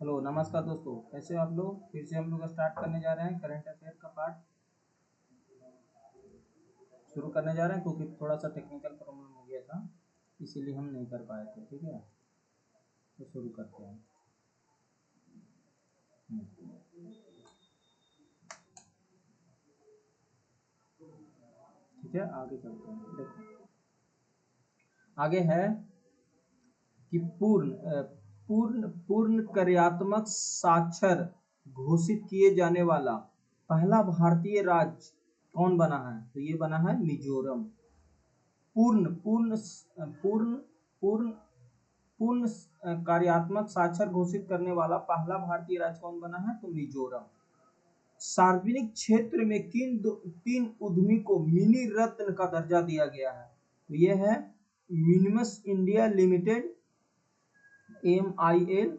Hello नमस्कार दोस्तों, कैसे हो आप लोग। फिर से हम लोग स्टार्ट करने जा रहे हैं करंट अफेयर का पार्ट शुरू करने जा रहे हैं, क्योंकि थोड़ा सा टेक्निकल प्रॉब्लम हो गया था, इसीलिए हम नहीं कर पाए थे। ठीक है, तो शुरू करते हैं। ठीक है, आगे चलते हैं। देखो आगे है कि पूर्ण कार्यात्मक साक्षर घोषित किए जाने वाला पहला भारतीय राज्य कौन बना है। तो ये बना है मिजोरम। पूर्ण पूर्ण पूर्ण पूर्ण पूर्ण कार्यात्मक साक्षर घोषित करने वाला पहला भारतीय राज्य कौन बना है। तो मिजोरम। सार्वजनिक क्षेत्र में तीन उद्यमी को मिनी रत्न का दर्जा दिया गया है। तो यह है Munitions India Limited MIL,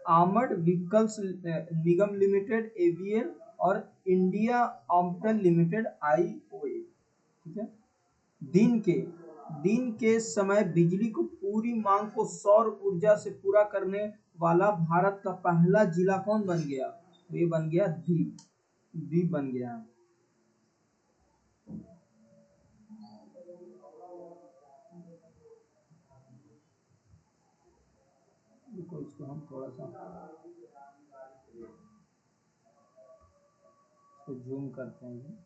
Armoured Vehicles Nigam Limited AVL और इंडिया ऑम्पटन लिमिटेड IOA। ठीक है। दिन के समय बिजली को पूरी मांग को सौर ऊर्जा से पूरा करने वाला भारत का पहला जिला कौन बन गया। तो ये बन गया द्वीप बन गया। इसको हम थोड़ा सा इसको जूम करते हैं।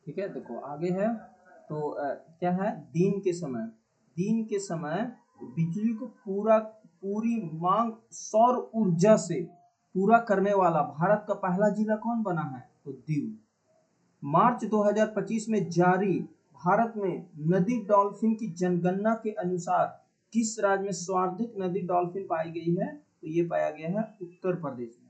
ठीक है, देखो आगे है। तो क्या है, दिन के समय बिजली को पूरी मांग सौर ऊर्जा से पूरा करने वाला भारत का पहला जिला कौन बना है। तो दीव। मार्च 2025 में जारी भारत में नदी डॉल्फिन की जनगणना के अनुसार किस राज्य में सर्वाधिक नदी डॉल्फिन पाई गई है। तो ये पाया गया है उत्तर प्रदेश में।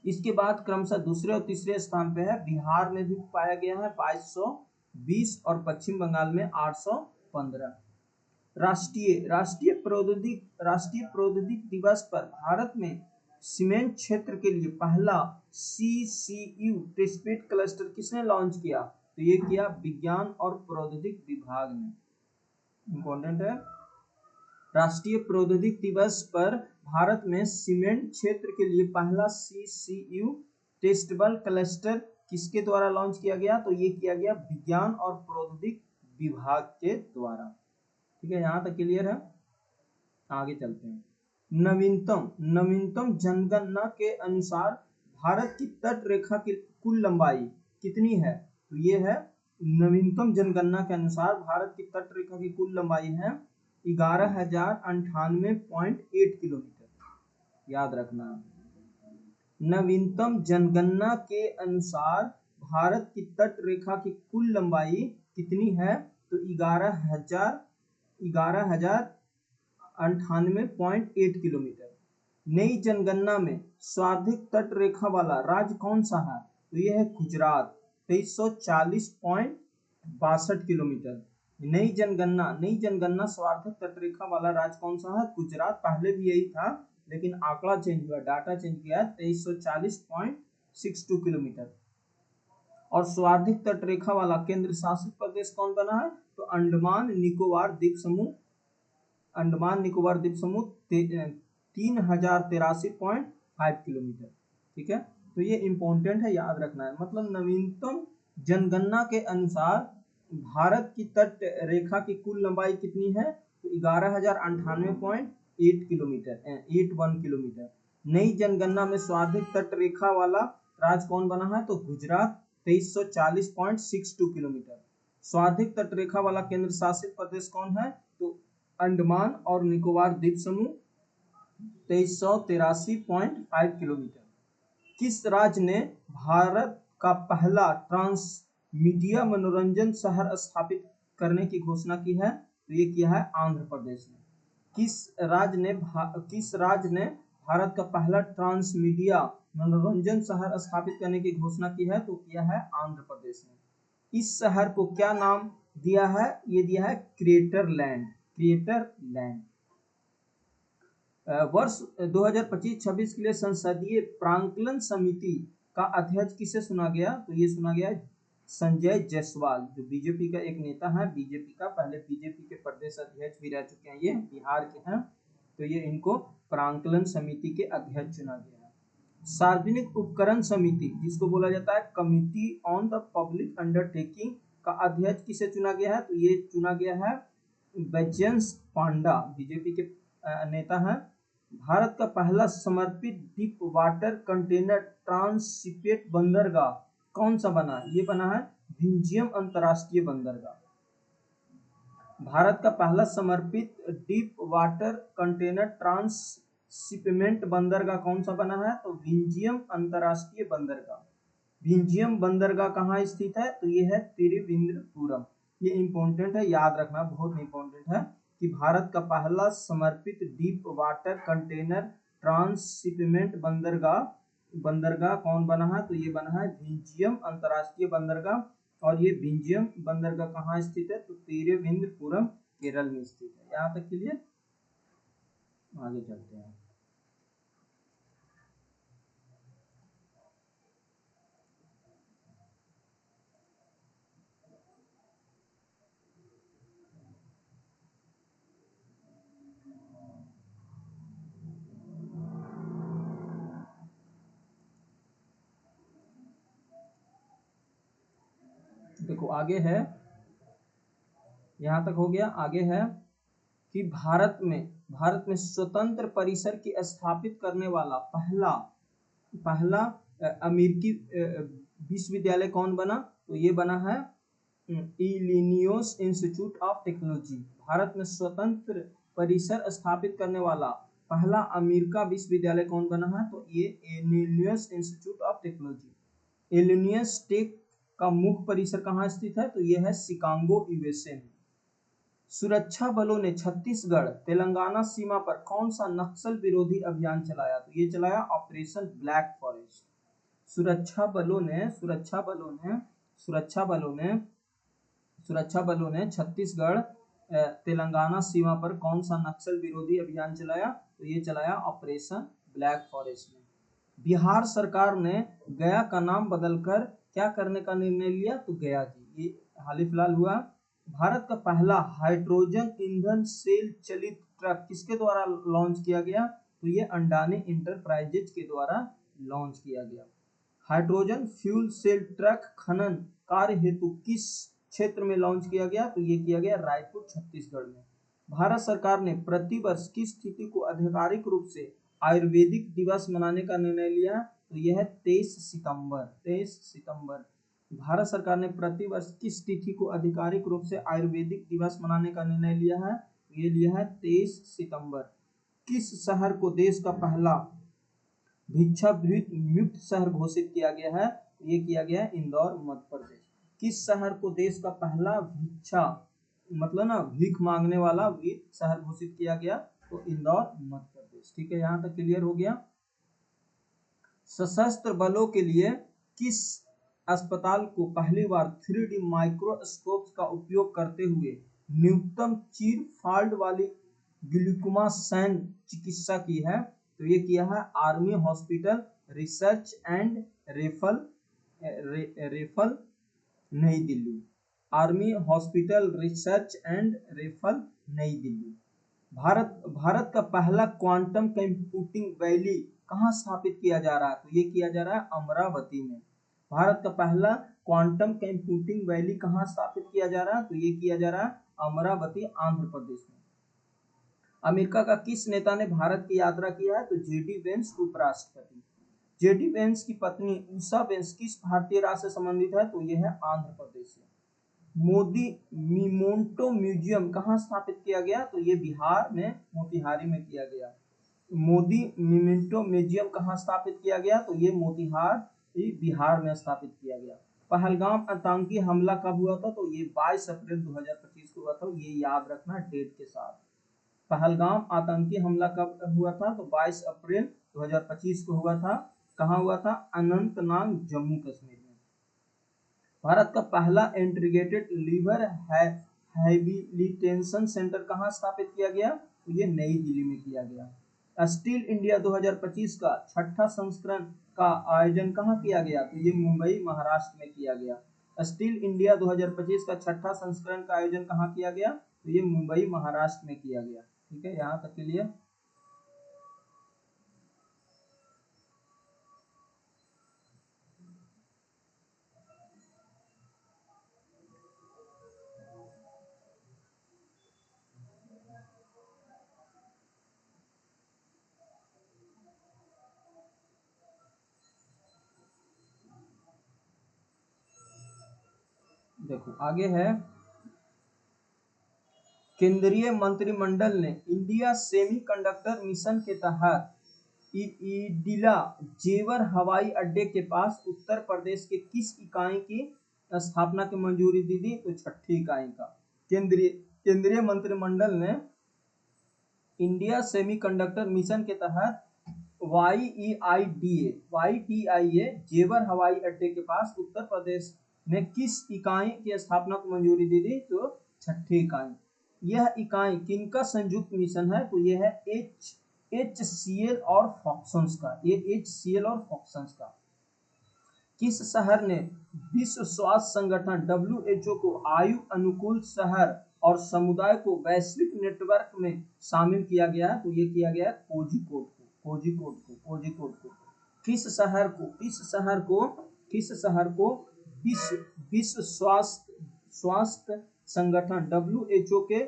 इसके बाद क्रमशः दूसरे और तीसरे स्थान पे है बिहार में भी पाया गया है 520 और पश्चिम बंगाल में 815। राष्ट्रीय प्रौद्योगिक दिवस पर भारत में सीमेंट क्षेत्र के लिए पहला CCU टेस्टबेड क्लस्टर किसने लॉन्च किया। तो ये किया विज्ञान और प्रौद्योगिक विभाग ने। इंपॉर्टेंट है। राष्ट्रीय प्रौद्योगिक दिवस पर भारत में सीमेंट क्षेत्र के लिए पहला CCU टेस्टेबल क्लस्टर किसके द्वारा लॉन्च किया गया। तो ये किया गया विज्ञान और प्रौद्योगिक विभाग के द्वारा। ठीक है, यहाँ तक क्लियर है। आगे चलते हैं। नवीनतम जनगणना के अनुसार भारत की तट रेखा की कुल लंबाई कितनी है। तो ये है नवीनतम जनगणना के अनुसार भारत की तट रेखा की कुल लंबाई है 11,098.8 किलोमीटर। याद रखना, नवीनतम जनगणना के अनुसार भारत की तट रेखा की कुल लंबाई कितनी है। तो 11,098.8 किलोमीटर। नई जनगणना में सर्वाधिक तट रेखा वाला राज्य कौन सा है। तो यह है गुजरात 2340.62 किलोमीटर। नई जनगणना सर्वाधिक तटरेखा वाला राज्य कौन सा है। गुजरात। पहले भी यही था, लेकिन आंकड़ा चेंज हुआ, डाटा चेंज किया 2340.62 किलोमीटर। और सर्वाधिक तटरेखा वाला केंद्र शासित प्रदेश कौन बना है। तो अंडमान निकोबार द्वीप समूह 3083.5 किलोमीटर। ठीक है, तो ये इंपॉर्टेंट है, याद रखना है। मतलब नवीनतम जनगणना के अनुसार भारत की तट रेखा की कुल लंबाई कितनी है। तो 11,098.8 किलोमीटर 81 किलोमीटर। नई जनगणना में सर्वाधिक तट रेखा वाला राज्य कौन बना है। तो गुजरात 2340.62 किलोमीटर। सर्वाधिक तट रेखा वाला केंद्र शासित प्रदेश कौन है। तो अंडमान और निकोबार द्वीप समूह 2383.5 किलोमीटर। किस राज्य ने भारत का पहला ट्रांसमीडिया मनोरंजन शहर स्थापित करने की घोषणा की है। तो ये किया है आंध्र प्रदेश ने। किस राज्य ने भारत का पहला ट्रांसमीडिया मनोरंजन शहर स्थापित करने की घोषणा की है, तो किया है आंध्र प्रदेश ने। इस शहर को क्या नाम दिया है? ये दिया है क्रिएटर लैंड, क्रिएटर लैंड। वर्ष 2025-26 के लिए संसदीय प्रांकलन समिति का अध्यक्ष किसे चुना गया? तो ये चुना गया संजय जायसवाल, जो बीजेपी का एक नेता है, बीजेपी का, पहले बीजेपी के प्रदेश अध्यक्ष भी रह चुके हैं, ये बिहार के हैं, तो ये इनको प्रांकलन समिति के अध्यक्ष चुना गया है। सार्वजनिक उपकरण समिति, जिसको बोला जाता है committee on the public undertaking, का अध्यक्ष किसे चुना गया है? तो ये चुना गया है बैजयंत पांडा, बीजेपी के नेता हैं। भारत का पहला समर्पित डीप वाटर कंटेनर ट्रांसशिपेट बंदरगाह कौन सा बना? ये बना है विंझियम अंतरराष्ट्रीय बंदरगाह। भारत का पहला समर्पित डीप वाटर कंटेनर ट्रांसशिपमेंट बंदरगाह कौन सा बना है? तो विंझियम अंतरराष्ट्रीय बंदरगाह। विंझियम बंदरगाह कहाँ स्थित है? तो ये है तिरुवनंतपुरम। ये इंपॉर्टेंट है, याद रखना, बहुत इंपॉर्टेंट है कि भारत का पहला समर्पित डीप वाटर कंटेनर ट्रांसशिपमेंट बंदरगाह कौन बना है? तो ये बना है विंझियम अंतरराष्ट्रीय बंदरगाह। और ये विंझियम बंदरगाह कहाँ स्थित है? तो तिरुवनंतपुरम केरल में स्थित है। यहाँ तक क्लियर? आगे चलते हैं। देखो आगे है, यहाँ तक हो गया। आगे है कि भारत में स्वतंत्र परिसर की स्थापित करने वाला पहला अमेरिकी विश्वविद्यालय कौन बना? तो ये बना है इलिनियोस इंस्टीट्यूट ऑफ टेक्नोलॉजी। भारत में स्वतंत्र परिसर स्थापित करने वाला पहला अमेरिका विश्वविद्यालय कौन बना है? तो ये इलिनियोस इंस्टीट्यूट ऑफ टेक्नोलॉजी। इलिनियोस टेक का मुख्य परिसर कहाँ स्थित है? तो ये है शिकागो, यूएसए में। सुरक्षा बलों ने छत्तीसगढ़ तेलंगाना सीमा पर कौन सा नक्सल विरोधी अभियान चलाया? तो ये चलाया ऑपरेशन ब्लैक फॉरेस्ट। सुरक्षा बलों ने छत्तीसगढ़ तेलंगाना सीमा पर कौन सा नक्सल विरोधी अभियान चलाया? तो ये चलाया ऑपरेशन ब्लैक फॉरेस्ट में। बिहार सरकार ने गया का नाम बदलकर क्या करने का निर्णय लिया? तो गया जी, ये हाल ही फिलहाल हुआ। भारत का पहला हाइड्रोजन ईंधन सेल चलित ट्रक किसके द्वारा लॉन्च किया गया? तो ये अंडानी इंटरप्राइजेज के द्वारा लॉन्च किया गया। हाइड्रोजन फ्यूल सेल ट्रक खनन कार्य हेतु किस क्षेत्र में लॉन्च किया गया? तो ये किया गया रायपुर, छत्तीसगढ़ में। भारत सरकार ने प्रतिवर्ष किस तिथि को आधिकारिक रूप से आयुर्वेदिक दिवस मनाने का निर्णय लिया? तो यह है 23 सितंबर। भारत सरकार ने प्रतिवर्ष किस तिथि को आधिकारिक रूप से आयुर्वेदिक दिवस मनाने का निर्णय लिया है? ये लिया है 23 सितंबर। किस शहर को देश का पहला भिक्षावृत्ति मुक्त शहर घोषित किया गया है? ये किया गया है इंदौर, मध्य प्रदेश। किस शहर को देश का पहला भिक्षा मतलब ना भीख मांगने वाला वृत्त शहर घोषित किया गया? तो इंदौर, मध्य प्रदेश। ठीक है, यहाँ तक क्लियर हो गया। सशस्त्र बलों के लिए किस अस्पताल को पहली बार 3D माइक्रोस्कोप का उपयोग करते हुए न्यूनतम चीर फाल्ट वाली ग्लूकोमा सैन चिकित्सा की है? तो ये किया है Army Hospital Research and Referral New Delhi. Army Hospital Research and Referral New Delhi. Bharat का पहला क्वांटम कंप्यूटिंग वैली कहाँ स्थापित किया जा रहा है? तो ये किया जा रहा है अमरावती में। भारत का पहला क्वांटम कंप्यूटिंग वैली कहाँ स्थापित किया जा रहा है? तो ये किया जा रहा है अमरावती, आंध्र प्रदेश में। अमेरिका का किस नेता ने भारत की यात्रा किया है? तो जेडी वेंस, उपराष्ट्रपति। जेडी वेंस की पत्नी उषा वेंस किस भारतीय राज्य से संबंधित है? तो ये है आंध्र प्रदेश से। मोदी मिमोंटो म्यूजियम कहाँ स्थापित किया गया? तो ये बिहार में मोतिहारी में किया गया। मोदी मिमोंटो म्यूजियम कहाँ स्थापित किया गया? तो ये मोतिहारी, बिहार में स्थापित किया गया। पहलगाम आतंकी हमला कब हुआ था? तो ये 22 अप्रैल 2025 को हुआ था। ये याद रखना डेट के साथ। पहलगाम आतंकी हमला कब हुआ था? तो 22 अप्रैल 2025 को हुआ था। कहाँ हुआ था? अनंतनाग, जम्मू कश्मीर में। भारत का पहला इंटीग्रेटेड लीवर हैबिलिटेशन सेंटर कहाँ स्थापित किया गया? तो ये नई दिल्ली में किया गया। स्टील इंडिया 2025 का छठा संस्करण का आयोजन कहाँ किया गया? तो ये मुंबई, महाराष्ट्र में किया गया। स्टील इंडिया 2025 का छठा संस्करण का आयोजन कहाँ किया गया? तो ये मुंबई, महाराष्ट्र में किया गया। ठीक है, यहाँ तक क्लियर। देखो आगे है, केंद्रीय मंत्रिमंडल ने इंडिया सेमीकंडक्टर मिशन के तहत ईडिला जेवर हवाई अड्डे के पास उत्तर प्रदेश के किस इकाई की स्थापना की मंजूरी दी थी? तो छठी इकाई का। केंद्रीय केंद्रीय मंत्रिमंडल ने इंडिया सेमीकंडक्टर मिशन के तहत YEIDA जेवर हवाई अड्डे के पास उत्तर प्रदेश में किस इकाई की स्थापना को मंजूरी दी थी? तो छठी इकाई। यह इकाई किनका संयुक्त मिशन है? तो यह है HCL और फॉक्सन्स का। ये HCL और फॉक्सन्स का। किस शहर ने विश्व स्वास्थ्य संगठन WHO को आयु अनुकूल शहर और समुदाय को वैश्विक नेटवर्क में शामिल किया गया? तो ये किया गया कोझिकोड को। किस शहर को विश्व स्वास्थ्य संगठन WHO के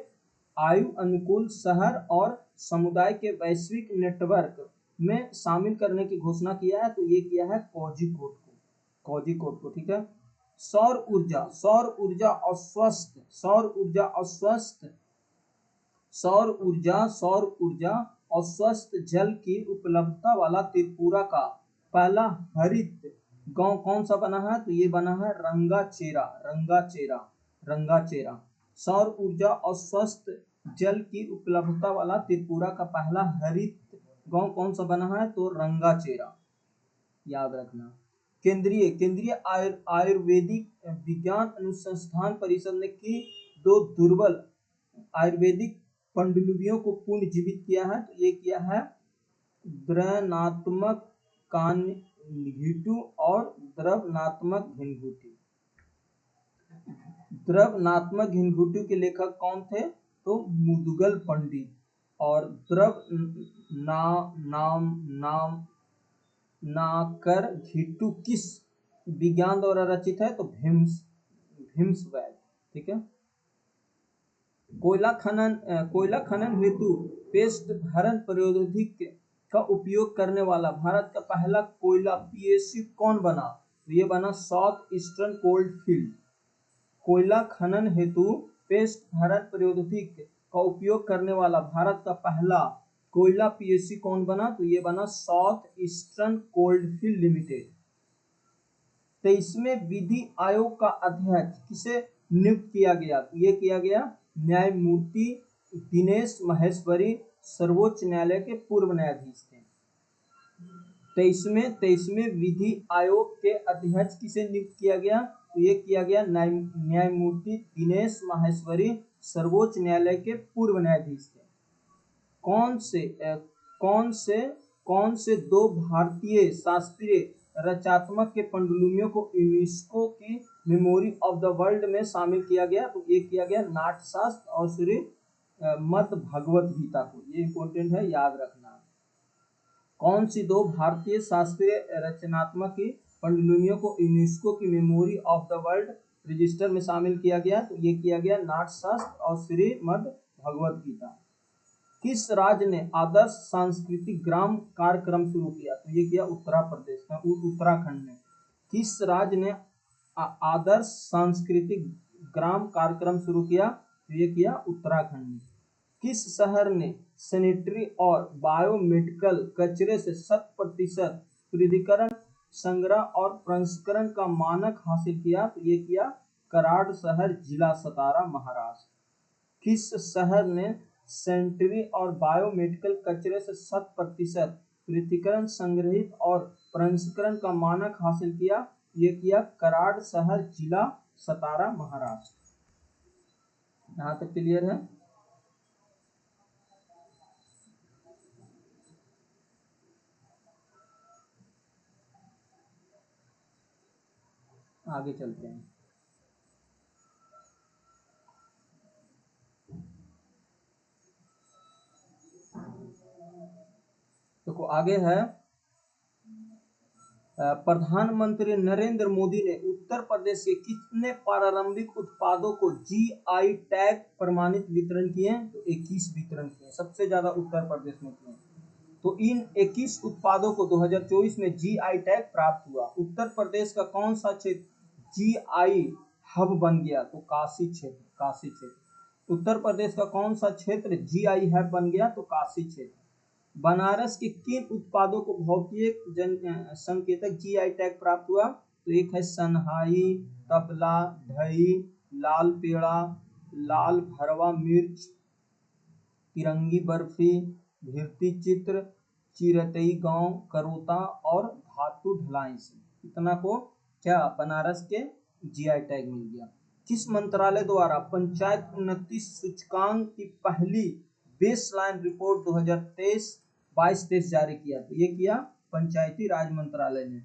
आयु अनुकूल शहर और समुदाय के वैश्विक नेटवर्क में शामिल करने की घोषणा किया है? तो ये किया है कोझिकोड को। ठीक है। सौर ऊर्जा और स्वस्थ जल की उपलब्धता वाला त्रिपुरा का पहला हरित गांव कौन सा बना है? तो ये बना है रंगाचेरा। सौर ऊर्जा और स्वस्थ जल की उपलब्धता वाला त्रिपुरा का पहला हरित गांव कौन सा बना है? तो रंगाचेरा, याद रखना। केंद्रीय आयुर्वेदिक विज्ञान अनुसंधान परिषद ने की 2 दुर्बल आयुर्वेदिक पांडुलिपियों को पुनर्जीवित किया है? तो ये किया है द्रवनात्मक कानघिटु और द्रवनात्मक घिनघुटु के लेखक कौन थे? तो मुदगल पंडित। और नाकर घिटु किस विज्ञान द्वारा रचित है? तो भीम्स वैद। ठीक है। कोयला खनन हेतु पेस्ट भरण प्रौद्योगिकी का उपयोग करने वाला भारत का पहला कोयला PSU कौन बना? तो ये बना साउथ ईस्टर्न कोल्ड फील्ड। कोयला खनन हेतु पेस्ट भरण प्रौद्योगिकी का उपयोग करने वाला भारत का पहला कोयला PSU कौन बना? तो ये बना साउथ ईस्टर्न कोल्डफील्ड लिमिटेड। 23वें विधि आयोग का अध्यक्ष किसे नियुक्त किया गया? तो ये किया गया न्यायमूर्ति दिनेश महेश्वरी, सर्वोच्च न्यायालय के पूर्व न्यायाधीश थे। 23वें विधि आयोग के अध्यक्ष किसे नियुक्त किया गया? तो ये किया गया न्यायमूर्ति दिनेश माहेश्वरी, सर्वोच्च न्यायालय के पूर्व न्यायाधीश थे। कौन से 2 भारतीय शास्त्रीय रचनात्मक के पांडुलिपियों को यूनेस्को की मेमोरी ऑफ द वर्ल्ड में शामिल किया गया? तो ये किया गया नाट्यशास्त्र और श्री मद भगवत गीता को। ये इंपॉर्टेंट है, याद रखना। कौन सी 2 भारतीय शास्त्रीय रचनात्मक की पांडुलिपियों को यूनेस्को की memory of the world register में शामिल किया गया? तो ये किया गया नाट्यशास्त्र और श्रीमद् भगवत गीता। किस राज्य ने आदर्श सांस्कृतिक ग्राम कार्यक्रम शुरू किया? तो ये किया उत्तराखंड ने। किस राज्य ने आदर्श सांस्कृतिक ग्राम कार्यक्रम शुरू किया? तो ये किया उत्तराखंड ने। किस शहर ने सैनिटरी और बायोमेडिकल कचरे से 100% पृथक्करण, संग्रह और प्रसंस्करण का मानक हासिल किया? तो ये किया कराड़ शहर, जिला सतारा, महाराष्ट्र। किस शहर ने सैनिटरी और बायोमेडिकल कचरे से 100% पृथक्करण, संग्रहित और प्रसंस्करण का मानक हासिल किया। ये किया कराड़ शहर, जिला सतारा, महाराष्ट्र। यहाँ तक क्लियर है? आगे चलते हैं। देखो आगे है, प्रधानमंत्री नरेंद्र मोदी ने उत्तर प्रदेश के कितने प्रारंभिक उत्पादों को जीआई टैग प्रमाणित वितरण किए? तो 21 वितरण किए, सबसे ज्यादा उत्तर प्रदेश में किए। तो इन 21 उत्पादों को 2024 में जीआई टैग प्राप्त हुआ। उत्तर प्रदेश का कौन सा क्षेत्र जीआई हब बन गया? तो काशी क्षेत्र, काशी क्षेत्र। उत्तर प्रदेश का कौन सा क्षेत्र जीआई हब बन गया? तो काशी क्षेत्र। बनारस के किन उत्पादों को भौतिक संकेतक जीआई टैग प्राप्त हुआ? तो एक है सनहाई, तबला, दही, लाल पेड़ा, लाल भरवा मिर्च, तिरंगी बर्फी, भित्ति चित्र, चिरतई गांव, करोता और धातु ढलाई से। इतना को क्या बनारस के जीआई टैग मिल गया। किस मंत्रालय द्वारा पंचायत उन्नति सूचकांक की पहली बेसलाइन रिपोर्ट 2023-22 जारी किया? तो ये किया पंचायती राज मंत्रालय ने।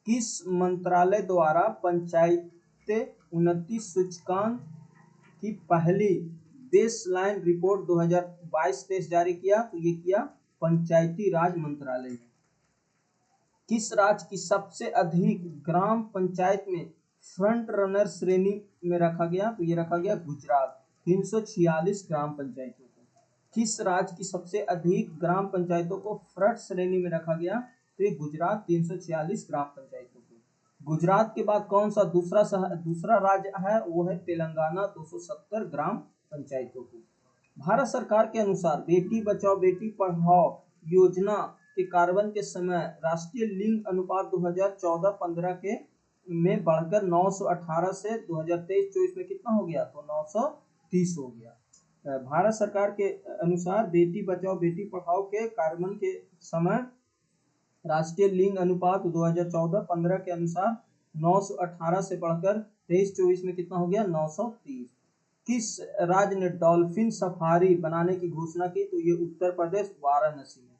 किस मंत्रालय द्वारा पंचायत उन्नति सूचकांक की पहली बेसलाइन रिपोर्ट 2022-23 जारी किया? तो ये किया पंचायती राज मंत्रालय ने। किस राज्य की सबसे अधिक ग्राम पंचायत में फ्रंट रनर श्रेणी में रखा गया? तो ये रखा गया गुजरात, 346 ग्राम पंचायतों को। किस राज्य की सबसे अधिक ग्राम पंचायतों को फ्रंट श्रेणी में रखा गया? तो ये गुजरात, 346 ग्राम पंचायतों को। गुजरात के बाद कौन सा दूसरा राज्य है? वो है तेलंगाना, 270 ग्राम पंचायतों को। भारत सरकार के अनुसार बेटी बचाओ बेटी पढ़ाओ योजना के कार्यान्वयन के समय राष्ट्रीय लिंग अनुपात 2014-15 के में बढ़कर 918 से 2023-24 में कितना हो गया? तो 930 हो गया। भारत सरकार के अनुसार बेटी बचाओ बेटी पढ़ाओ के कार्यान्वयन के समय राष्ट्रीय लिंग अनुपात 2014-15 के अनुसार 918 से बढ़कर 23-24 में कितना हो गया? 930। किस राज्य ने डॉल्फिन सफारी बनाने की घोषणा की? तो ये उत्तर प्रदेश, वाराणसी में।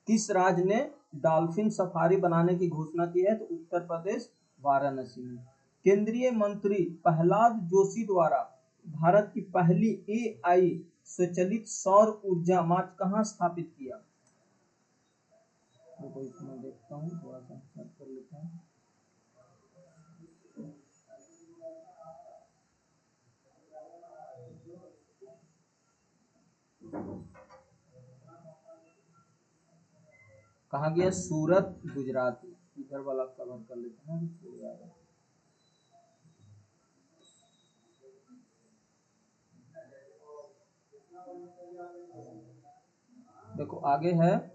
किस राज्य ने डॉल्फिन सफारी बनाने की घोषणा की है? तो उत्तर प्रदेश, वाराणसी में। केंद्रीय मंत्री प्रहलाद जोशी द्वारा भारत की पहली एआई स्वचालित सौर ऊर्जा मार्ग कहाँ स्थापित किया? तो इसमें देखता हूँ, थोड़ा सा सर्च कर लेता हूँ। कहाँ गया? सूरत, गुजरात। इधर वाला कवर कर लेते हैं। देखो आगे है,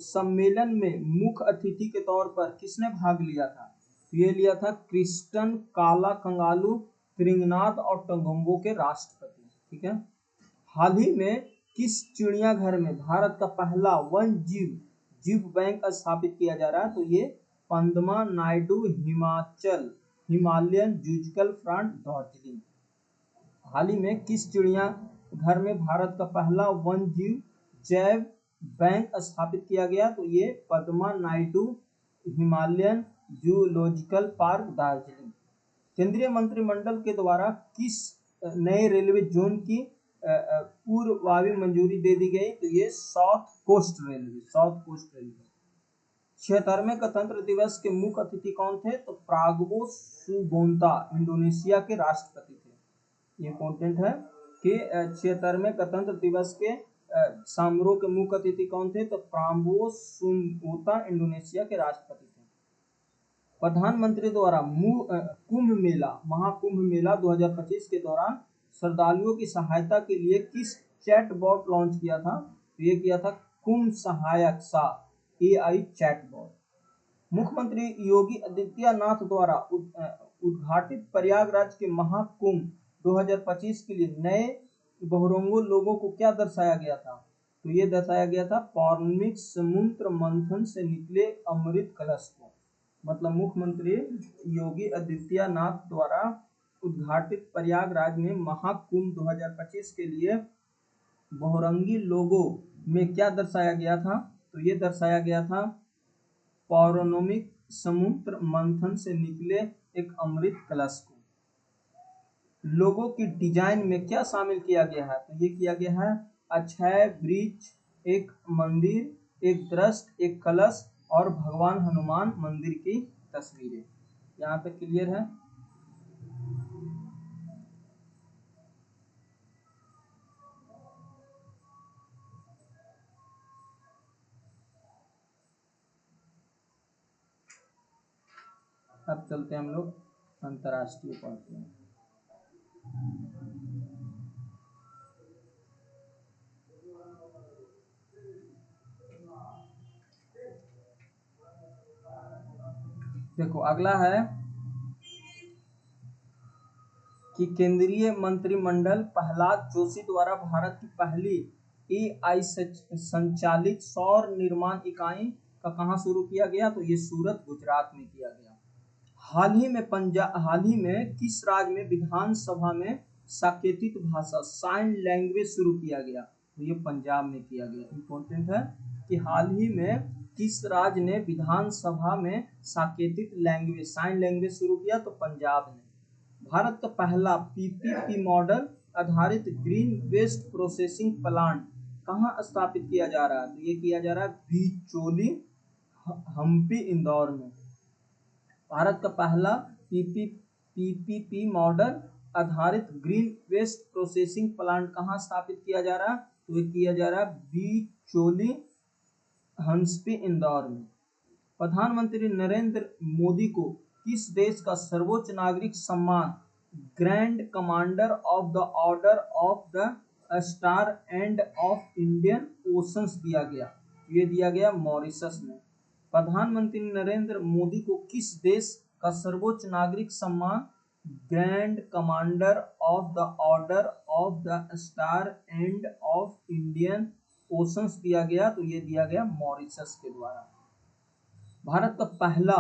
सम्मेलन में मुख्य अतिथि के तौर पर किसने भाग लिया था? ये लिया था क्रिस्टन काला कंगालू, त्रिंगनाथ और टंगोंगो के राष्ट्रपति। ठीक है। हाल ही में किस चिड़ियाघर में भारत का पहला वन जीव बैंक स्थापित किया जा रहा है? तो ये Padmaja Naidu Himalayan Zoological front, Darjeeling. हाल ही में किस चिड़ियाघर में भारत का पहला वन जैव बैंक स्थापित किया गया? तो ये Padma Naidu Himalayan zoological park, Darjeeling. केंद्रीय मंत्रिमंडल के द्वारा किस नए रेलवे जोन की पूर्वावी मंजूरी दे दी गई? तो ये साउथ कोस्ट रेलवे। 76वें गणतंत्र दिवस के मुख्य अतिथि कौन थे? तो प्रागवो सुबोंता, इंडोनेशिया के राष्ट्रपति थे। ये इंपॉर्टेंट है कि 76वें गणतंत्र दिवस के समारोह के मुख्य अतिथि कौन थे? तो प्रागवो सुबोंता, इंडोनेशिया के राष्ट्रपति थे। प्रधानमंत्री द्वारा महाकुंभ मेला 2025 के दौरान श्रद्धालुओं की सहायता के लिए किस चैटबॉट लॉन्च किया था? तो ये किया था कुंभ सहायक सा, एआई चैटबॉट। मुख्यमंत्री योगी आदित्यनाथ द्वारा उद्घाटित प्रयागराज के महाकुंभ 2025 के लिए नए बहरंगों लोगों को क्या दर्शाया गया था? तो ये दर्शाया गया था पौराणिक समुद्र मंथन से निकले अमृत कलश को। मतलब मुख्यमंत्री योगी आदित्यनाथ द्वारा उद्घाटित प्रयागराज में महाकुंभ 2025 के लिए बहुरंगी लोगो में क्या दर्शाया गया था? तो ये दर्शाया गया था पौराणिक समुद्र मंथन से निकले एक अमृत कलश को। लोगों की डिजाइन में क्या शामिल किया गया है? तो ये किया गया है अक्षय वृक्ष, एक मंदिर, एक दृष्ट, एक कलश और भगवान हनुमान मंदिर की तस्वीरें। यहाँ पे क्लियर है? अब चलते हैं हम लोग अंतर्राष्ट्रीय पढ़ते हैं। देखो अगला है कि केंद्रीय मंत्रिमंडल प्रहलाद जोशी द्वारा भारत की पहली एआई संचालित सौर निर्माण इकाई का कहाँ शुरू किया गया? तो ये सूरत गुजरात में किया गया। हाल ही में किस राज्य में विधानसभा में सांकेतिक भाषा साइन लैंग्वेज शुरू किया गया? तो ये पंजाब में किया गया। इंपॉर्टेंट है कि हाल ही में किस राज्य ने विधानसभा में सांकेतिक लैंग्वेज साइन लैंग्वेज शुरू किया? तो पंजाब ने। भारत का पहला पीपीपी मॉडल आधारित ग्रीन वेस्ट प्रोसेसिंग प्लांट कहाँ स्थापित किया जा रहा है? तो ये किया जा रहा है बीचोली हम्पी इंदौर में। भारत का पहला पीपीपी मॉडल आधारित ग्रीन वेस्ट प्रोसेसिंग प्लांट कहाँ स्थापित किया जा रहा है? तो ये किया जा रहा है बीचोली हम्पी इंदौर में। प्रधानमंत्री नरेंद्र मोदी को किस देश का सर्वोच्च नागरिक सम्मान grand commander of the order of the star end of Indian oceans दिया गया? ये दिया गया मॉरिशस में। प्रधानमंत्री नरेंद्र मोदी को किस देश का सर्वोच्च नागरिक सम्मान grand commander of the order of the star end of Indian oceans दिया गया? तो ये दिया गया मॉरिशस के द्वारा। भारत का पहला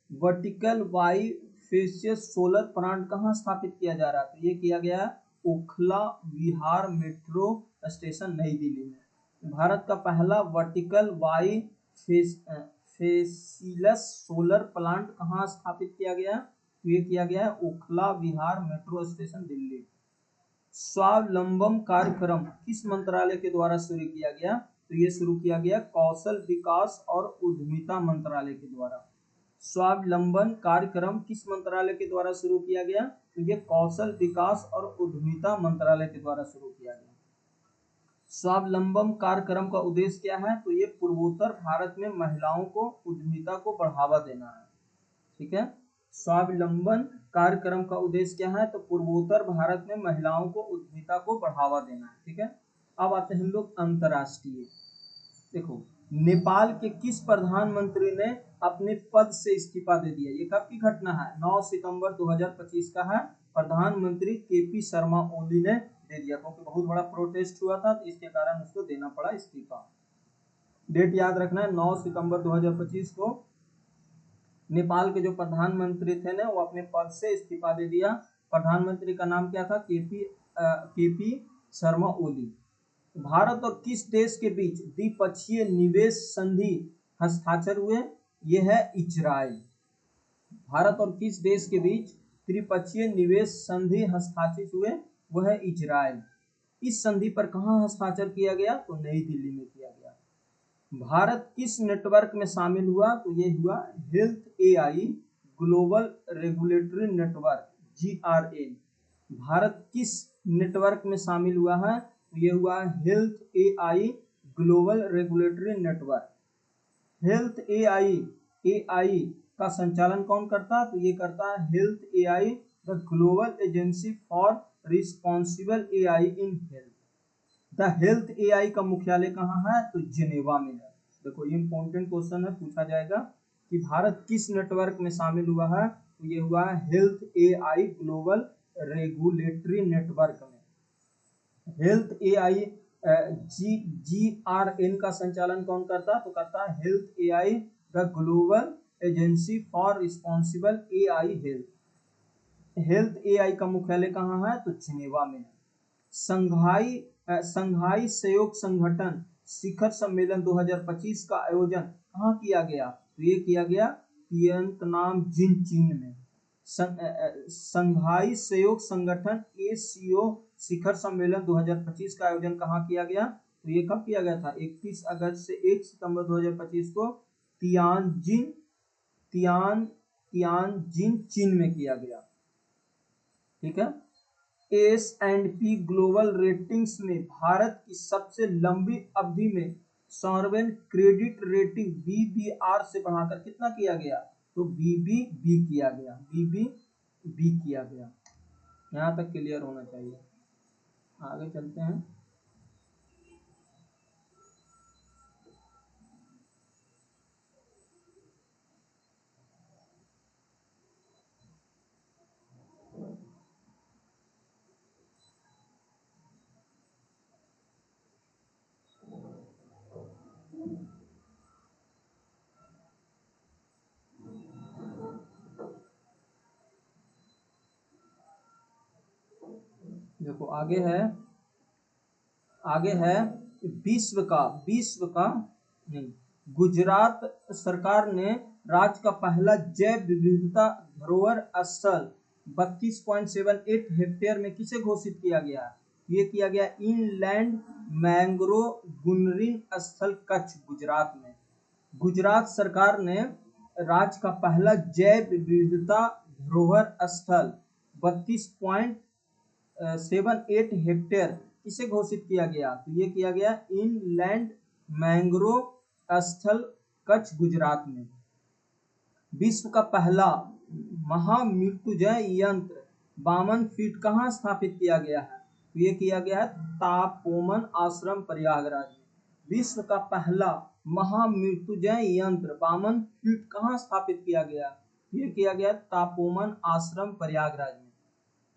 वर्टिकल बाइफेशियल सोलर प्लांट कहाँ स्थापित किया जा रहा है? तो ये किया गया ओखला विहार मेट्रो स्टेशन नई दिल्ली में। भारत का पहला वर्टिकल बाइफेशियल सोलर प्लांट कहाँ स्थापित किया गया? तो ये किया गया ओखला विहार मेट्रो स्टेशन दिल्ली। स्वावलंबन कार्यक्रम किस मंत्रालय के द्वारा शुरू किया गया? तो ये शुरू किया गया कौशल विकास और उद्यमिता मंत्रालय के द्वारा। स्वावलंबन कार्यक्रम किस मंत्रालय के द्वारा शुरू किया गया? तो ये कौशल विकास और उद्यमिता मंत्रालय के द्वारा शुरू किया गया। स्वावलंबन कार्यक्रम का उद्देश्य क्या है? तो ये पूर्वोत्तर भारत में महिलाओं को उद्यमिता को बढ़ावा देना है। ठीक है, स्वावलंबन कार्यक्रम का उद्देश्य क्या है? तो पूर्वोत्तर भारत में महिलाओं को उद्यमिता को बढ़ावा देना है। ठीक है, अब आते हैं हम लोग अंतर्राष्ट्रीय। देखो नेपाल के किस प्रधानमंत्री ने अपने पद से इस्तीफा दे दिया? ये कब की घटना है? 9 सितंबर 2025 का है। प्रधानमंत्री केपी शर्मा ओली ने दे दिया, क्योंकि बहुत बड़ा प्रोटेस्ट हुआ था, तो इसके कारण उसको देना पड़ा इस्तीफा। डेट याद रखना है, 9 सितंबर 2025 को नेपाल के जो प्रधानमंत्री थे ना, वो अपने पद से इस्तीफा दे दिया। प्रधानमंत्री का नाम क्या था? केपी शर्मा ओली। भारत और किस देश के बीच द्विपक्षीय निवेश संधि हस्ताक्षर हुए? ये है इजराइल। भारत और किस देश के बीच त्रिपक्षीय निवेश संधि हस्ताक्षर हुए? वह है इजराइल। इस संधि पर कहाँ हस्ताक्षर किया गया? तो नई दिल्ली में किया गया। भारत किस नेटवर्क में शामिल हुआ? तो ये हुआ health AI global regulatory network GRA। Bharat किस नेटवर्क में शामिल हुआ है? तो ये हुआ health AI global regulatory network. Health AI का संचालन कौन करता है? तो ये करता है health AI the global agency for responsible AI in health. The health AI का मुख्यालय कहाँ है? तो जिनेवा में है। देखो ये इंपॉर्टेंट क्वेश्चन है, पूछा जाएगा कि भारत किस नेटवर्क में शामिल हुआ है? तो ये हुआ है health AI global regulatory network में। हेल्थ एआई GRN का संचालन कौन करता है? तो करता है health AI, the global agency for responsible AI health. Health AI का मुख्यालय कहाँ है? तो जिनेवा में है। संघाई सहयोग संगठन शिखर सम्मेलन 2025 का आयोजन कहाँ किया गया? तो ये किया गया वियतनाम चीन में। संघाई सहयोग संगठन ACO शिखर सम्मेलन 2025 का आयोजन कहाँ किया गया? तो ये कब किया गया था? 31 अगस्त से 1 सितंबर 2025 को तियानजिन चीन में किया गया। ठीक है। S&P ग्लोबल रेटिंग्स में भारत की सबसे लंबी अवधि में सॉवरेन क्रेडिट रेटिंग BBR से बढ़ाकर कितना किया गया? तो BBB किया गया, BBB किया गया। यहाँ तक क्लियर होना चाहिए। आगे चलते हैं। देखो आगे है विश्व का नहीं, गुजरात सरकार ने राज्य का पहला जैव विविधता धरोहर स्थल 32.78 हेक्टेयर में किसे घोषित किया गया? ये किया गया इनलैंड मैंग्रोव गुनरिन स्थल कच्छ, गुजरात में। गुजरात सरकार ने राज्य का पहला जैव विविधता धरोहर स्थल 32.78 हेक्टेयर किसे घोषित किया गया? तो ये किया गया इनलैंड मैंग्रोव स्थल कच्छ, गुजरात में। विश्व का पहला महामृत्युंजय यंत्र 52 फीट कहाँ स्थापित किया गया है? तो ये किया गया है तापोमन आश्रम, प्रयागराज में। विश्व का पहला महामृत्युंजय यंत्र 52 फीट कहाँ स्थापित किया गया? ये किया गया तापोमन आश्रम, प्रयागराज में।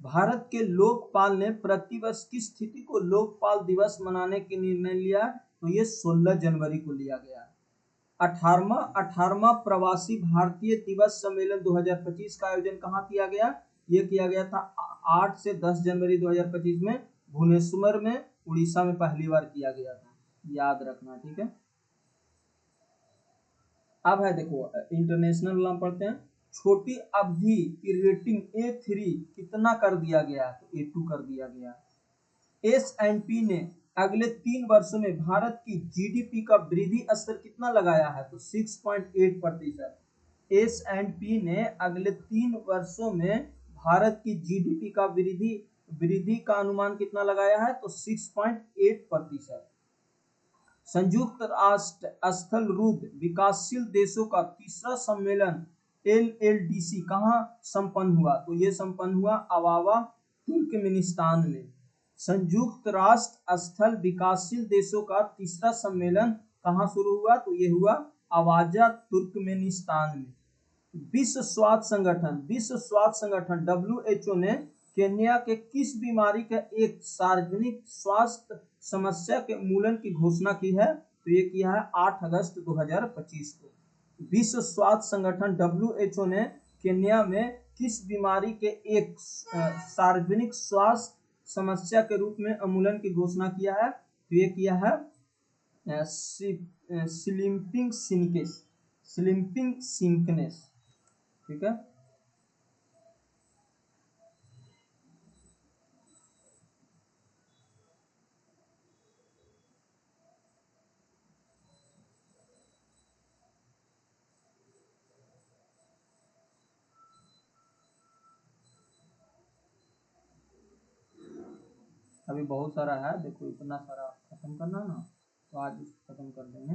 भारत के लोकपाल ने प्रतिवर्ष किस तिथि को लोकपाल दिवस मनाने के निर्णय लिया? तो ये 16 जनवरी को लिया गया। 18वां प्रवासी भारतीय दिवस सम्मेलन 2025 का आयोजन कहाँ किया गया? ये किया गया था 8 से 10 जनवरी 2025 में भुवनेश्वर में, उड़ीसा में पहली बार किया गया था। याद रखना, ठीक है। अब है देखो इंटरनेशनल नाम पढ़ते हैं। छोटी अवधि की रेटिंग A3 कितना कर दिया गया? तो A2 कर दिया गया। S&P ने अगले 3 वर्षों में भारत की GDP का वृद्धि स्तर कितना लगाया है? तो 6.8%। S&P ने अगले 3 वर्षों में भारत की GDP का वृद्धि का अनुमान कितना लगाया है? तो 6.8%। संयुक्त राष्ट्र स्थल रूप विकासशील देशों का तीसरा सम्मेलन LLDC कहाँ संपन्न हुआ? तो ये संपन्न हुआ अवावा, तुर्कमेनिस्तान में। संयुक्त राष्ट्र स्थल विकासशील देशों का तीसरा सम्मेलन कहाँ शुरू हुआ? तो ये हुआ अवाजा, तुर्कमेनिस्तान में। विश्व स्वास्थ्य संगठन WHO ने केन्या के किस बीमारी के एक सार्वजनिक स्वास्थ्य समस्या के उन्मूलन की घोषणा की है? तो ये किया है 8 अगस्त 2025 को। विश्व स्वास्थ्य संगठन WHO ने केन्या में किस बीमारी के एक सार्वजनिक स्वास्थ्य समस्या के रूप में उन्मूलन की घोषणा किया है? तो ये किया है स्लीपिंग सिकनेस, ठीक है। अभी बहुत सारा है, देखो इतना सारा खत्म करना ना, तो आज इसको खत्म कर देंगे।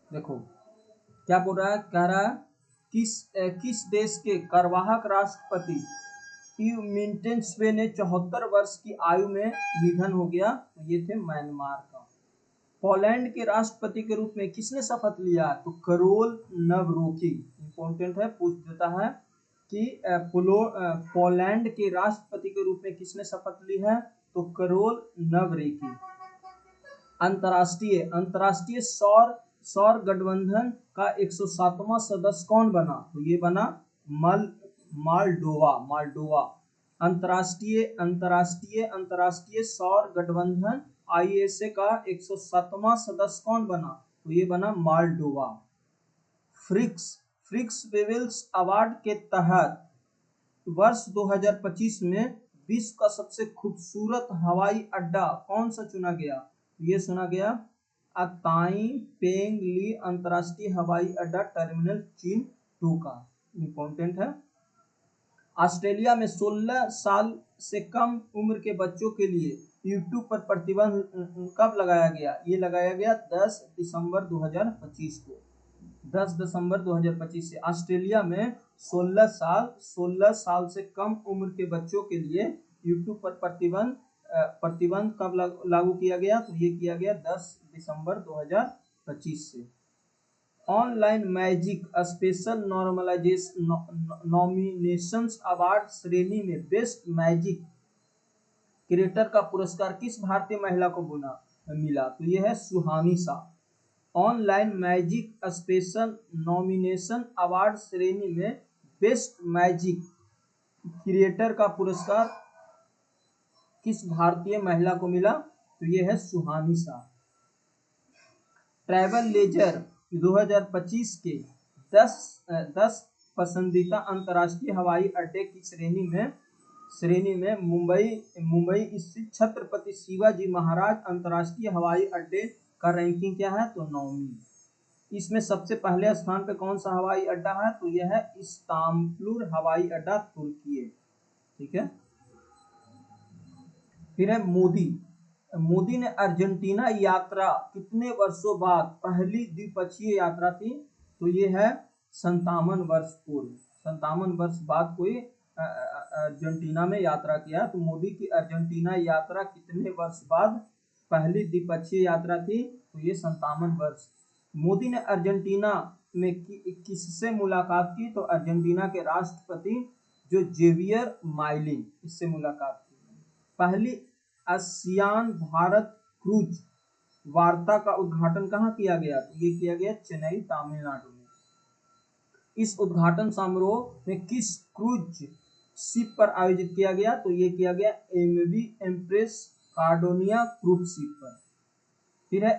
देखो क्या बोल रहा है, कह रहा है किस देश के कार्यवाहक राष्ट्रपति यू मिंटेन स्वे ने 74 वर्ष की आयु में निधन हो गया? तो ये थे म्यांमार का। पोलैंड के राष्ट्रपति के रूप में किसने शपथ लिया? तो करोल नवरोखी। इंपॉर्टेंट है, पूछ देता है कि पोलैंड के राष्ट्रपति के रूप में किसने शपथ ली है? तो करोल नवरोखी। अंतर्राष्ट्रीय अंतर्राष्ट्रीय सौर सौर गठबंधन का 107वां सदस्य कौन बना? तो ये बना मालडोवा। अंतर्राष्ट्रीय अंतर्राष्ट्रीय अंतर्राष्ट्रीय सौर गठबंधन आईएसए का 107वां सदस्य कौन बना? तो ये बना मालडोवा। फ्रिक्स बेवल्स अवार्ड के तहत वर्ष 2025 में विश्व का सबसे खूबसूरत हवाई अड्डा कौन सा चुना गया? ये सुना गया अताई पेंग ली अंतर्राष्ट्रीय हवाई अड्डा टर्मिनल चीन 2 का। इंपॉर्टेंट है। ऑस्ट्रेलिया में 16 साल से कम उम्र के बच्चों के लिए यूट्यूब पर प्रतिबंध कब लगाया गया? ये लगाया गया 10 दिसंबर 2025 को। 10 दिसंबर 2025 से ऑस्ट्रेलिया में 16 साल से कम उम्र के बच्चों के लिए यूट्यूब पर प्रतिबंध कब लागू किया गया? तो ये किया गया 10 दिसंबर 2025 से। Online magic special nominations award श्रेणी में बेस्ट मैजिक क्रिएटर का पुरस्कार किस भारतीय महिला को मिला? तो ये है Suhani Shah. Online magic special nomination award श्रेणी में बेस्ट मैजिक क्रिएटर का पुरस्कार किस भारतीय महिला को मिला? तो ये है सुहानी शाह। ट्रैवल लेजर 2025 के 10 पसंदीदा अंतर्राष्ट्रीय हवाई अड्डे की श्रेणी में मुंबई स्थित छत्रपति शिवाजी महाराज अंतर्राष्ट्रीय हवाई अड्डे का रैंकिंग क्या है? तो 9वीं। इसमें सबसे पहले स्थान पे कौन सा हवाई अड्डा है? तो यह है इस्तांबुल हवाई अड्डा, तुर्की। ठीक है। फिर है मोदी ने अर्जेंटीना यात्रा कितने वर्षों बाद पहली द्विपक्षीय यात्रा थी? तो ये है 57 वर्ष पूर्व। 57 वर्ष बाद कोई अर्जेंटीना में यात्रा किया। तो मोदी की अर्जेंटीना यात्रा कितने वर्ष बाद पहली द्विपक्षीय यात्रा थी? तो ये 57 वर्ष। मोदी ने अर्जेंटीना में किससे मुलाकात की? तो अर्जेंटीना के राष्ट्रपति जो जेवियर माइली, इससे मुलाकात की। पहली आसियान भारत क्रूज वार्ता का उद्घाटन कहाँ किया गया? तो ये किया गया चेन्नई, तमिलनाडु में। इस उद्घाटन समारोह में किस क्रूज शिप पर आयोजित किया गया? तो ये किया गया एमवी एम्प्रेस कार्डोनिया क्रूज शिप पर। फिर है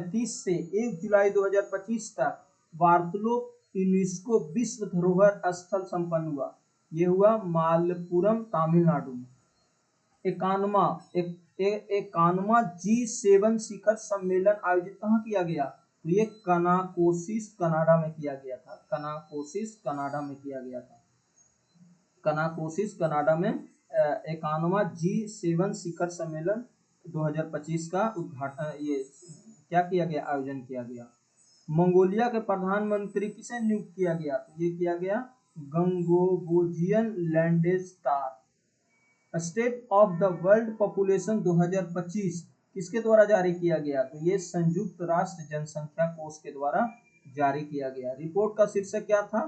30 से 1 जुलाई 2025 तक वार्तलोप यूनेस्को विश्व धरोहर स्थल संपन्न हुआ। ये हुआ मालपुरम, तमिलनाडु में। 51वां G7 शिखर सम्मेलन आयोजित कहाँ किया गया? तो ये कनाकोसिस कनाडा में किया गया था। कनाकोसिस कनाडा में किया गया था। कनाकोसिस कनाडा में 51वां G7 शिखर सम्मेलन 2025 का उद्घाटन ये क्या किया गया? आयोजन किया गया। मंगोलिया के प्रधानमंत्री किसे नियुक्त किया गया? तो ये किया गया गंगोबोजियन लैंडेस्टार। State of the World Population 2025 किसके द्वारा जारी किया गया? तो ये संयुक्त राष्ट्र जनसंख्या कोष के द्वारा जारी किया गया। रिपोर्ट का शीर्षक क्या था?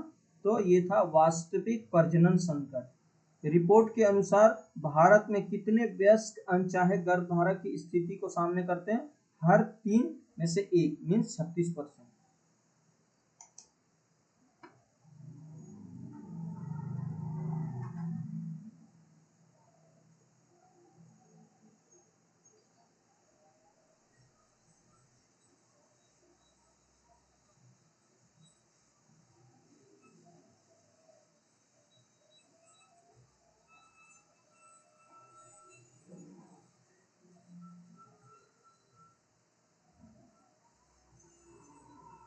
तो ये था वास्तविक प्रजनन संकट। रिपोर्ट के अनुसार भारत में कितने वयस्क अनचाहे गर्भधारक की स्थिति को सामने करते हैं? हर 3 में से 1 मीन्स 36%।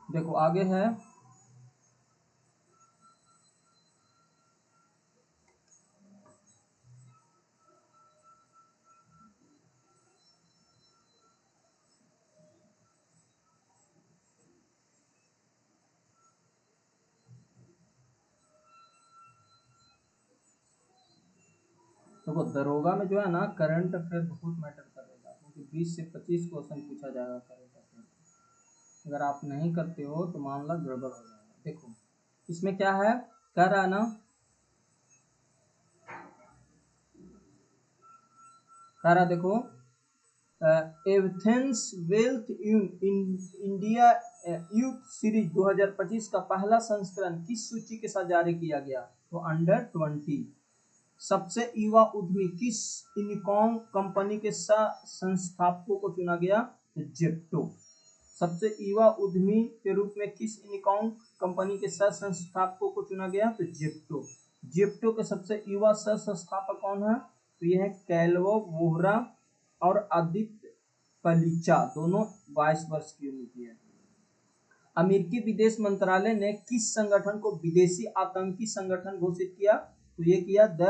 देखो आगे है देखो दरोगा में जो है ना करंट अफेयर बहुत मैटर करेगा, क्योंकि 20 से 25 क्वेश्चन पूछा जाएगा करंट अफेयर। अगर आप नहीं करते हो तो मामला गड़बड़ हो जाएगा। देखो इसमें क्या है, कह रहा है ना, कह रहा देखो Athens wealth India youth series 2025 का पहला संस्करण किस सूची के साथ जारी किया गया? तो अंडर 20। सबसे युवा उद्यमी किस यूनिकॉर्न कंपनी के संस्थापकों को चुना गया? तो जेप्टो। सबसे युवा उद्यमी के रूप में किस यूनिकॉर्न कंपनी के संस्थापकों को चुना गया? तो जेप्टो। जेप्टो के सबसे युवा संस्थापक कौन है? तो यह है कैल्वो वोहरा और आदित्य पलीचा, दोनों 22 वर्ष की उम्र की है। अमेरिकी विदेश मंत्रालय ने किस संगठन को विदेशी आतंकी संगठन घोषित किया? तो ये किया द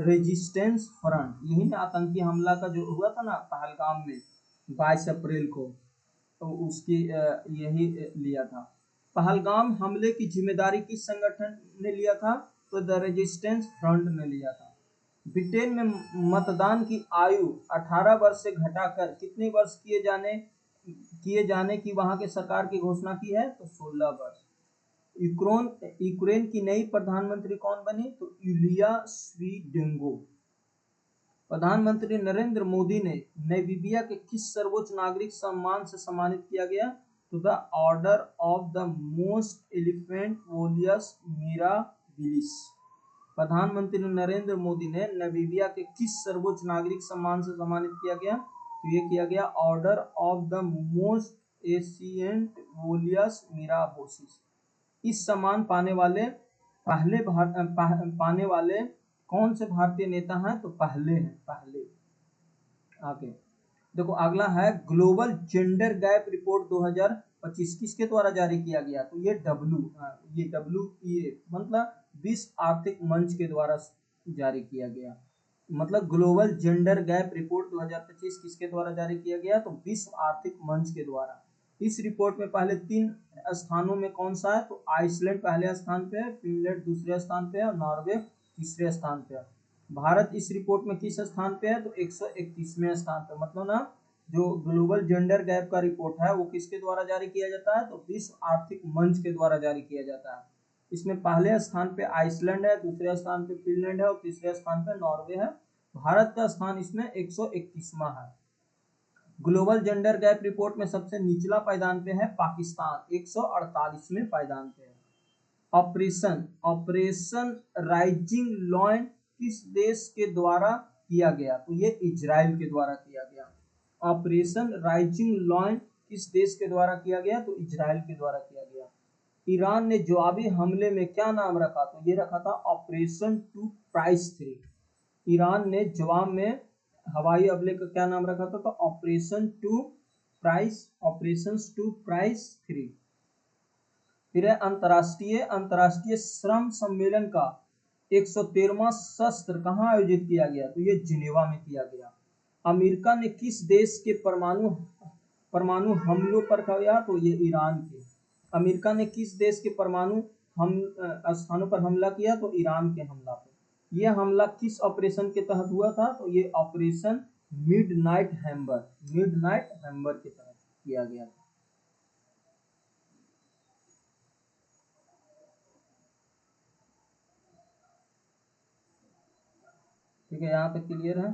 रेजिस्टेंस फ्रंट। यही आतंकी हमला का जो हुआ था ना पहलगाम में 22 अप्रैल को, तो उसकी यही लिया था। पहलगाम हमले की जिम्मेदारी किस संगठन ने लिया था? तो द रेजिस्टेंस फ्रंट ने लिया था। ब्रिटेन में मतदान की आयु 18 वर्ष से घटाकर कितने वर्ष किए जाने की वहां के सरकार की घोषणा की है? तो 16 वर्ष। यूक्रेन की नई प्रधानमंत्री कौन बनी? तो यूलिया स्वीडेंको। प्रधानमंत्री नरेंद्र मोदी ने नामीबिया के किस सर्वोच्च नागरिक सम्मान से सम्मानित किया गया? तो the order of the most एलिफेंटोलियस मिराबिलिस। प्रधानमंत्री नरेंद्र मोदी ने नामीबिया के किस सर्वोच्च नागरिक सम्मान से सम्मानित किया गया? तो ये किया गया ऑर्डर ऑफ द मोस्ट एशिएंट वोलियस मिराबोसिस। इस सम्मान पाने वाले कौन से भारतीय नेता हैं? तो पहले हैं, पहले। आगे देखो अगला है ग्लोबल जेंडर गैप रिपोर्ट 2025 किसके द्वारा जारी किया गया? तो ये WEA मतलब विश्व आर्थिक मंच के द्वारा जारी किया गया। मतलब ग्लोबल जेंडर गैप रिपोर्ट 2025 किसके द्वारा जारी किया गया? तो विश्व आर्थिक मंच के द्वारा। इस रिपोर्ट में पहले 3 स्थानों में कौन सा है? तो आइसलैंड पहले स्थान पे है, फिनलैंड दूसरे स्थान पे है और नॉर्वे तीसरे स्थान पे है। भारत इस रिपोर्ट में किस स्थान पे है? तो 131वें स्थान पे। मतलब ना जो ग्लोबल जेंडर गैप का रिपोर्ट है वो किसके द्वारा जारी किया जाता है? तो विश्व आर्थिक मंच के द्वारा जारी किया जाता है। इसमें पहले स्थान पे आइसलैंड है, दूसरे स्थान पे फिनलैंड है और तीसरे स्थान पे नॉर्वे है। भारत का स्थान इसमें 121वां है। ग्लोबल जेंडर गैप रिपोर्ट में सबसे निचला पायदान पे है पाकिस्तान, 148वें पायदान पे है। ऑपरेशन राइजिंग लॉयन किस देश के द्वारा किया गया? तो ये इजराइल के द्वारा किया गया। ऑपरेशन राइजिंग लॉयन किस देश के द्वारा किया गया? तो इजराइल के द्वारा किया गया। ईरान ने जवाबी हमले में क्या नाम रखा? तो ये रखा था ऑपरेशन टू प्राइस 3। ईरान ने जवाब में हवाई हमले का क्या नाम रखा था? तो ऑपरेशन टू प्राइस 3। फिर है अंतरराष्ट्रीय श्रम सम्मेलन का 113वां सत्र कहाँ आयोजित किया गया? तो ये जिनेवा में किया गया। अमेरिका ने किस देश के परमाणु हमलों पर किया? तो ये ईरान के। अमेरिका ने किस देश के परमाणु स्थानों पर हमला किया? तो ईरान के हमला पर। यह हमला किस ऑपरेशन के तहत हुआ था? तो ये ऑपरेशन मिडनाइट हैम्बर के तहत किया गया था। ठीक है, यहाँ तक क्लियर है।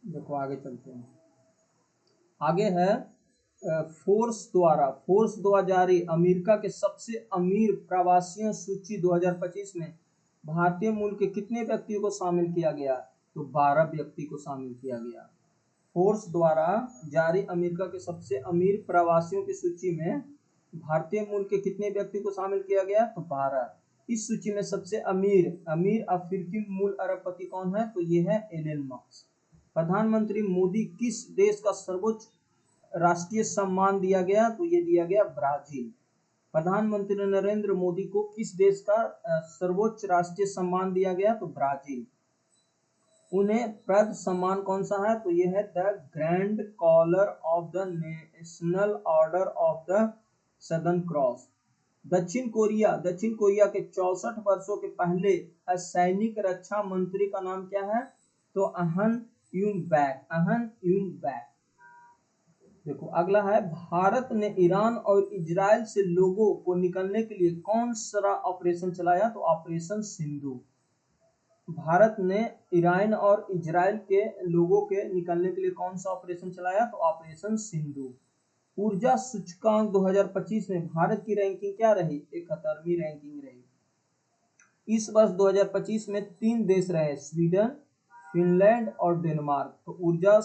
देखो आगे चलते हैं। आगे है फोर्स द्वारा जारी अमेरिका के सबसे अमीर प्रवासियों सूची 2025 में भारतीय मूल के कितने व्यक्तियों को शामिल किया गया? तो 12 व्यक्ति को शामिल किया गया। फोर्स द्वारा जारी अमेरिका के सबसे अमीर प्रवासियों की सूची में भारतीय मूल के कितने व्यक्ति को शामिल किया गया? तो 12। इस सूची में सबसे अमीर अफ्रीकी मूल अरबपति कौन है? तो ये है एलन मस्क। प्रधानमंत्री मोदी किस देश का सर्वोच्च राष्ट्रीय सम्मान दिया गया? तो ये दिया गया ब्राजील। प्रधानमंत्री नरेंद्र मोदी को किस देश का सर्वोच्च राष्ट्रीय सम्मान दिया गया? तो ब्राजील। उन्हें प्रद सम्मान कौन सा है? तो ये है the grand collar of the national order of the southern cross. दक्षिण कोरिया के 64 वर्षों के पहले सैनिक रक्षा मंत्री का नाम क्या है? तो अहन यून बैक। देखो अगला है, भारत ने ईरान और इजराइल से लोगों को निकलने के लिए कौन सा ऑपरेशन चलाया? तो ऑपरेशन सिंधु। भारत ने ईरान और इजराइल के लोगों के निकलने के लिए कौन सा ऑपरेशन चलाया? तो ऑपरेशन सिंधु। ऊर्जा सूचकांक 2025 में भारत की रैंकिंग क्या रही? 71वीं रैंकिंग रही। इस वर्ष 2025 में 3 देश रहे, स्वीडन, फिनलैंड और डेनमार्क। तो ऊर्जा